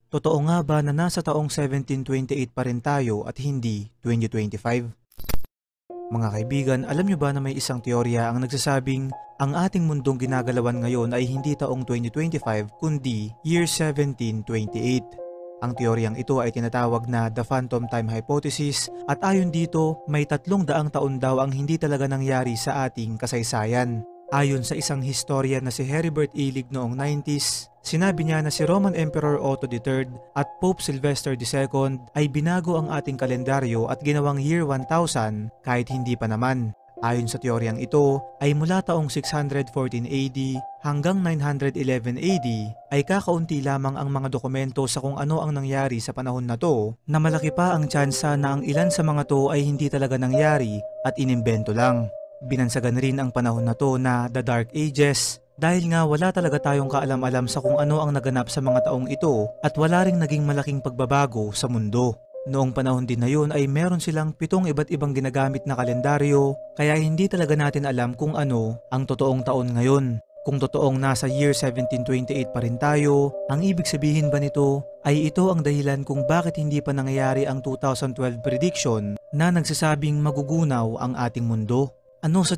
Totoo nga ba na nasa taong 1728 pa rin tayo at hindi 2025? Mga kaibigan, alam nyo ba na may isang teorya ang nagsasabing ang ating mundong ginagalawan ngayon ay hindi taong 2025 kundi year 1728. Ang teoryang ito ay tinatawag na The Phantom Time Hypothesis at ayon dito may 300 taon daw ang hindi talaga nangyari sa ating kasaysayan. Ayon sa isang historian na si Heribert Illig noong 90s, sinabi niya na si Roman Emperor Otto III at Pope Sylvester II ay binago ang ating kalendaryo at ginawang year 1000 kahit hindi pa naman. Ayon sa teoryang ito ay mula taong 614 AD hanggang 911 AD ay kakaunti lamang ang mga dokumento sa kung ano ang nangyari sa panahon na to na malaki pa ang tsansa na ang ilan sa mga to ay hindi talaga nangyari at inimbento lang. Binansagan rin ang panahon na to na The Dark Ages dahil nga wala talaga tayong kaalam-alam sa kung ano ang naganap sa mga taong ito at wala ring naging malaking pagbabago sa mundo. Noong panahon din na yun ay meron silang 7 iba't ibang ginagamit na kalendaryo kaya hindi talaga natin alam kung ano ang totoong taon ngayon. Kung totoong nasa year 1728 pa rin tayo, ang ibig sabihin ba nito ay ito ang dahilan kung bakit hindi pa nangyayari ang 2012 prediction na nagsasabing magugunaw ang ating mundo? Ano sa